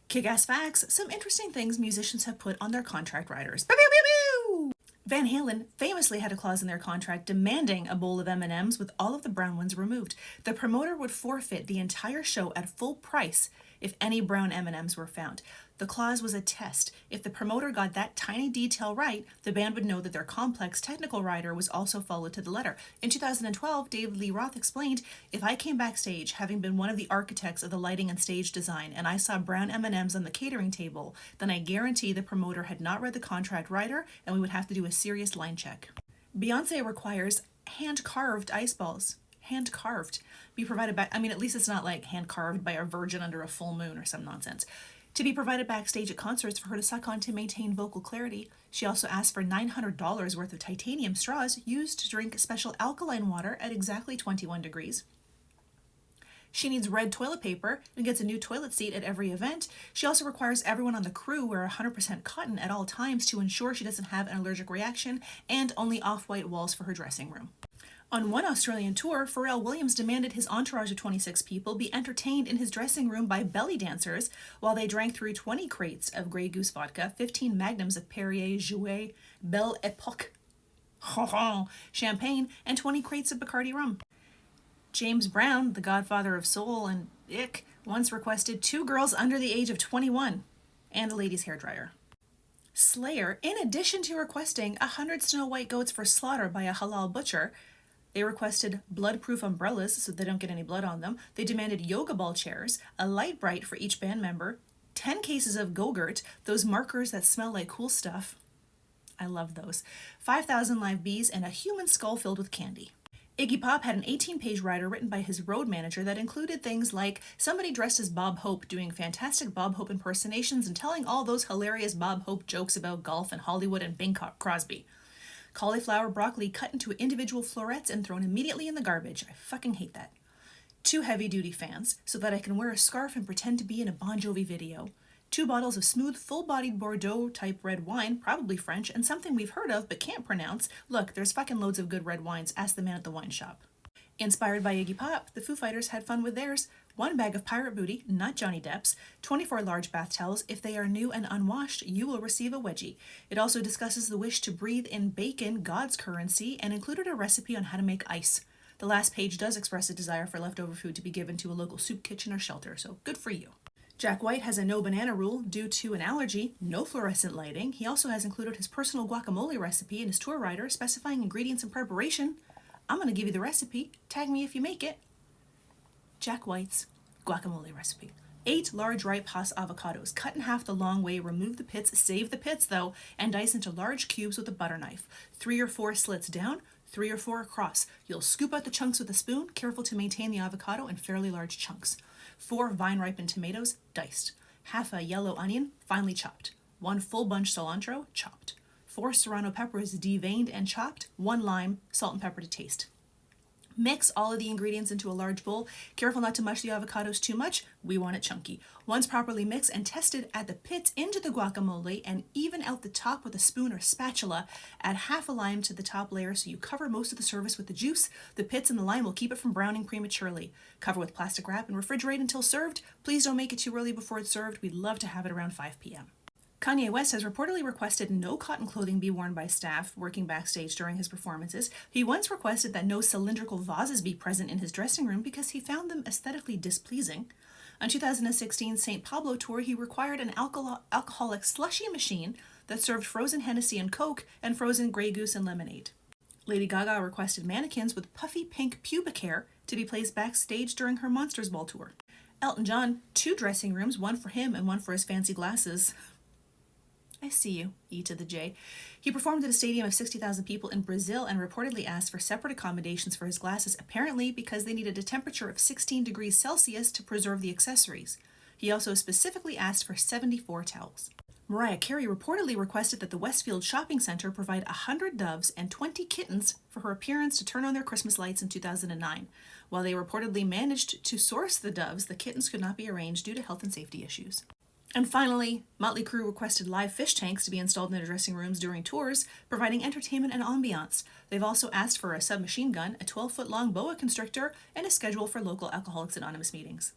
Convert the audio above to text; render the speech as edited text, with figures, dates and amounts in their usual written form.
Kick-ass facts, some interesting things musicians have put on their contract riders. Pew, pew, pew, pew! Van Halen famously had a clause in their contract demanding a bowl of M&Ms with all of the brown ones removed. The promoter would forfeit the entire show at full price if any brown M&Ms were found. The clause was a test. If the promoter got that tiny detail right, the band would know that their complex technical rider was also followed to the letter. In 2012, David Lee Roth explained, "If I came backstage, having been one of the architects of the lighting and stage design, and I saw brown M&Ms on the catering table, then I guarantee the promoter had not read the contract rider, and we would have to do a serious line check." Beyonce requires hand-carved ice balls. Hand-carved. Be provided back. I mean, at least it's not like hand-carved by a virgin under a full moon or some nonsense. To be provided backstage at concerts for her to suck on to maintain vocal clarity. She also asked for $900 worth of titanium straws used to drink special alkaline water at exactly 21 degrees. She needs red toilet paper and gets a new toilet seat at every event. She also requires everyone on the crew wear 100% cotton at all times to ensure she doesn't have an allergic reaction, and only off-white walls for her dressing room. On one Australian tour, Pharrell Williams demanded his entourage of 26 people be entertained in his dressing room by belly dancers while they drank through 20 crates of Grey Goose vodka, 15 magnums of Perrier Jouet Belle Epoque champagne, and 20 crates of Bacardi rum. James Brown, the godfather of soul and ick, once requested 2 girls under the age of 21 and a lady's hairdryer. Slayer, in addition to requesting 100 Snow White goats for slaughter by a halal butcher, they requested blood-proof umbrellas so they don't get any blood on them. They demanded yoga ball chairs, a light bright for each band member, 10 cases of Go-Gurt, those markers that smell like cool stuff. I love those. 5,000 live bees and a human skull filled with candy. Iggy Pop had an 18-page rider written by his road manager that included things like somebody dressed as Bob Hope doing fantastic Bob Hope impersonations and telling all those hilarious Bob Hope jokes about golf and Hollywood and Bing Crosby. Cauliflower broccoli cut into individual florets and thrown immediately in the garbage. I fucking hate that. 2 heavy-duty fans so that I can wear a scarf and pretend to be in a Bon Jovi video. 2 bottles of smooth, full-bodied Bordeaux-type red wine, probably French, and something we've heard of but can't pronounce. Look, there's fucking loads of good red wines. Ask the man at the wine shop. Inspired by Iggy Pop, the Foo Fighters had fun with theirs. 1 bag of pirate booty, not Johnny Depp's, 24 large bath towels. If they are new and unwashed, you will receive a wedgie. It also discusses the wish to breathe in bacon, God's currency, and included a recipe on how to make ice. The last page does express a desire for leftover food to be given to a local soup kitchen or shelter, so good for you. Jack White has a no banana rule due to an allergy, no fluorescent lighting. He also has included his personal guacamole recipe in his tour rider, specifying ingredients and preparation. I'm going to give you the recipe. Tag me if you make it. Jack White's guacamole recipe. 8 large ripe Hass avocados. Cut in half the long way, remove the pits, save the pits though, and dice into large cubes with a butter knife. 3 or 4 slits down, 3 or 4 across. You'll scoop out the chunks with a spoon, careful to maintain the avocado in fairly large chunks. 4 vine-ripened tomatoes, diced. Half a yellow onion, finely chopped. 1 full bunch cilantro, chopped. 4 serrano peppers, deveined and chopped. 1 lime, salt and pepper to taste. Mix all of the ingredients into a large bowl. Careful not to mush the avocados too much. We want it chunky. Once properly mixed and tested, add the pits into the guacamole and even out the top with a spoon or spatula. Add half a lime to the top layer so you cover most of the surface with the juice. The pits and the lime will keep it from browning prematurely. Cover with plastic wrap and refrigerate until served. Please don't make it too early before it's served. We'd love to have it around 5 p.m. Kanye West has reportedly requested no cotton clothing be worn by staff working backstage during his performances. He once requested that no cylindrical vases be present in his dressing room because he found them aesthetically displeasing. On 2016 St. Pablo tour, he required an alcoholic slushy machine that served frozen Hennessy and Coke and frozen Grey Goose and lemonade. Lady Gaga requested mannequins with puffy pink pubic hair to be placed backstage during her Monsters Ball tour. Elton John, 2 dressing rooms, one for him and one for his fancy glasses. I see you, E to the J. He performed at a stadium of 60,000 people in Brazil and reportedly asked for separate accommodations for his glasses, apparently because they needed a temperature of 16 degrees Celsius to preserve the accessories. He also specifically asked for 74 towels. Mariah Carey reportedly requested that the Westfield Shopping Center provide 100 doves and 20 kittens for her appearance to turn on their Christmas lights in 2009. While they reportedly managed to source the doves, the kittens could not be arranged due to health and safety issues. And finally, Motley Crue requested live fish tanks to be installed in their dressing rooms during tours, providing entertainment and ambiance. They've also asked for a submachine gun, a 12-foot-long boa constrictor, and a schedule for local Alcoholics Anonymous meetings.